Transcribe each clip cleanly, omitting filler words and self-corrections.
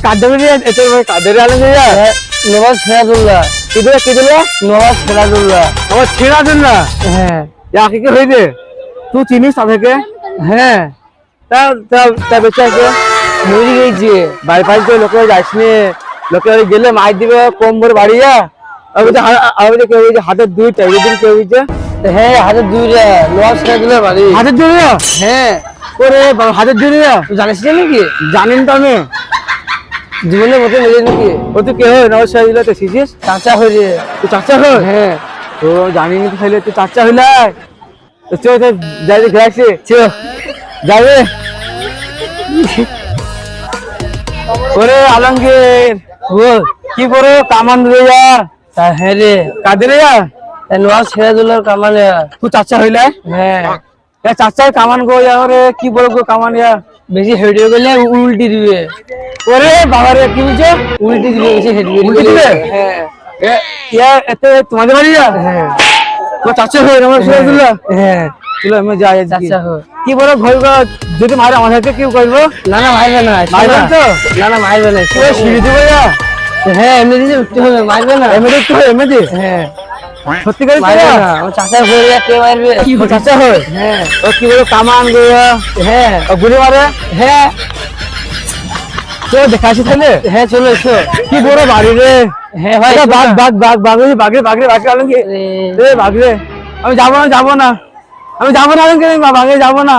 কাদেরি এত কাদেরি আলমগীর নবাব সিরাজুল্লাহ কি দিলে নবাব সিরাজুল্লাহ আমার সিরাজুল্লাহ হ্যাঁ কি কি হইছে তুই চিনিস তাদেরকে হ্যাঁ তা তা তা বেচাকে মরে গেছে বাড়ি ফাড়ি তো লোকে যাইসনি লোকে গেলে মাই দিবে কম ভরে বাড়িয়া আমি তো কেউ হাতের দুইটা এদিন কেউ হইছে হ্যাঁ হাজার দুই রে নবাব সিরাজুল্লাহ বাড়ি হাতের দুই হ্যাঁ ওরে হাতের দুই তুই জানিস না নাকি জানিন তো আমি জীবনের মতো মিলে নাকি ও তুই কে হয় নমস্কার দিলে তো শিখিস চাচা হয়ে রে তুই চাচা হয় হ্যাঁ তো জানিনি তো তাহলে তুই চাচা হইলাই তো চো যাই দেখে আসি চো যাবে ওরে আলমগীর বল কি করে কামান রেয়া তা হ্যাঁ রে কাদের রেয়া নবাব সিরাজুল্লাহর কামালে তুই চাচা হইলাই হ্যাঁ চাচা কামান গো রে কি বড় গো কামান ইয়া বেশি হেডিও গেলে উল্টি দিবে ওরে বাবা রে কি বুঝছো উল্টি দিবে বেশি হেডিও উল্টি দিবে? হ্যাঁ ইয়া এতে তোমাদের বাড়ি যা হ্যাঁ তো চাচা হয় আমার সিরাজুল্লাহ হ্যাঁ চলো আমি যাই চাচা হয় কি বড় ভয় গো যদি মারে আমাদেরকে কি করবো না না মারবে না মারবে না তো? না না মারবে না ওই সিঁড়ি দিবে যা হ্যাঁ এমনি দিয়ে উঠতে হবে মারবে না এমনি একটু এমনি হ্যাঁ সত্যি করে মারবে না আমার চাচা হয়ে কে মারবে ও চাচা হয় হ্যাঁ ও কি বলে কামান গো হ্যাঁ ও গুলি মারে হ্যাঁ চলো দেখাচ্ছি তাহলে হ্যাঁ চলো এসো কি বড় বাড়ি রে হ্যাঁ ভাই এটা বাঘ বাঘ বাঘ বাঘ ওই বাঘরে বাঘরে বাঘ আলম কি এ বাঘ রে আমি যাবো না আলম কি বাঘে যাবো না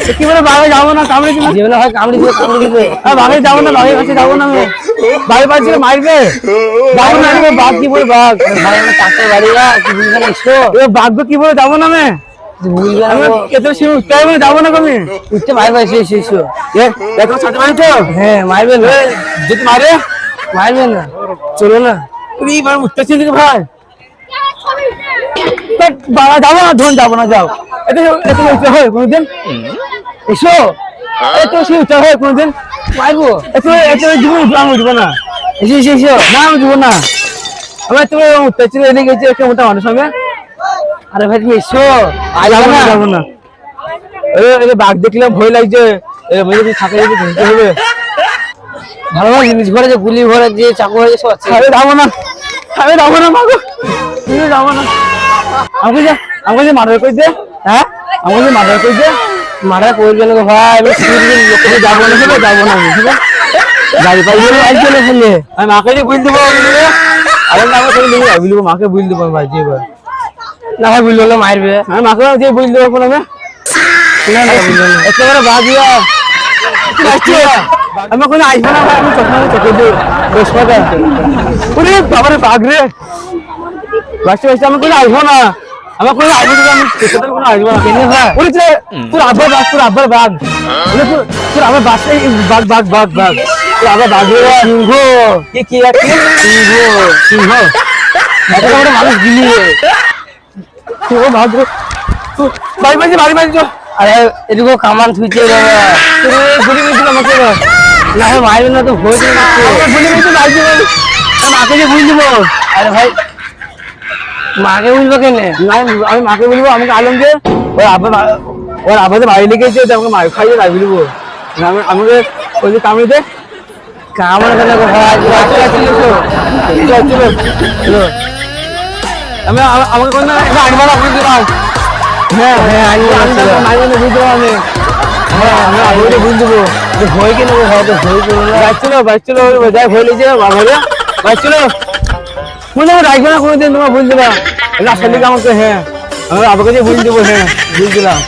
এ কি বলে বাঘে যাবো না কামড়ে কি জীবনে হয় কামড়ি দিবে বাঘে যাবো না বাঘের কাছে যাবো না আমি বাড়ি পাচ্ছি মারবে যাবো না আমি বাঘ কি বলে বাঘ ভাই আমার চাচার বাড়ি না কি বুঝবে না এসো এ বাঘ কি বলে যাবো না আমি বুঝবে না আমি এত সিম উঠতে হবে যাবো না আমি উঠতে ভাই ভাই এসো এসো এ দেখো সাথে মারি তো হ্যাঁ মারবে না যদি মারে মারবে না চলো না তুই এবার উঠতেছিস নাকি ভাই বাবা যাবো না ধন যাবো না যাও এত এত উঠতে হয় কোনোদিন এসো এত সে উঠতে হয় কোনোদিন মারবো এত এত জীবন উঠবো আমি উঠবো না এসো এসো এসো না আমি উঠবো না আমার তুমি উঠতেছিল এনে গেছি একটা মোটা মানুষ আমি আরে ভাই তুমি এসো যাবো না এই বাঘ দেখলাম ভয় লাগছে যদি থাকে যদি ধরতে হবে ভালো ভালো জিনিস ভরে যে গুলি ভরে যে চাকু হয়ে সব আছে আমি যাবো না মাগো তুমি যাবো না আমাকে যে মার্ডার করে দে হ্যাঁ আমাকে যে মার্ডার করে দে মারা করবে না গো ভাই আমি সিরিয়াল লোকে যাবো না ঠিক আছে ঠিক আছে গাড়ি পাই গেলে আজ চলে ফেললে আমি মাকে যে বুঝ দেবো আরে না আমি বুঝবো মাকে বুঝ দেবো ভাই যে না ভাই বুঝলো না মারবে আমি মাকে যে বুঝ দেবো কোনো আমি না না বুঝলো না একেবারে বাজিয়া আমি কোনো আসবো না ভাই আমি চোখে দিই বেশ কথা ওরে বাবারে বাঘ রে বাচ্চা আমি কোনো আসবো না আমার কোনো আসবো না আমি কোনো আসবো না কেন ভাই ওরে তোর আব্বার বাঘ তোর আবার বাসায় বাঘ তোর আবার বাঘ রে সিংহ কি আছে সিংহ এত বড় মানুষ দিলি ও বাঘ বাড়ি বাড়ি আরে এদিকে কামান থুইছে বাবা গুলি মেরেছিল আমাকে না ভাই মারবে না তো ভয় দিয়ে গুলি মেরেছিল মাকে যে বুঝ দেবো আরে ভাই মাকে বুঝবো কেনে আমি মাকে বলবো আমাকে আলমকে ওর আব্বাতে বাড়ি লেগেছে আমাকে মার খাইয়ে রাখবি দেবো আমাকে ওই যে কামড়ে দে কামড় কেন গো ভাই চলো আমি আমাকে কোনো আনবার আপনি দিলাম হ্যাঁ বুঝতে আমি আমি বুঝ দেবো ভয় কেন গো ভাই তো ভয় করবে বাইক চলো যাই ভয় লেগেছে বাইক চলো কোনো রাখবে না কোনোদিন তোমার বুঝ দিলাম রাস্তা লিখে আমাকে হ্যাঁ আমি আবার কাছে বুঝ দেবো হ্যাঁ বুঝ দিলাম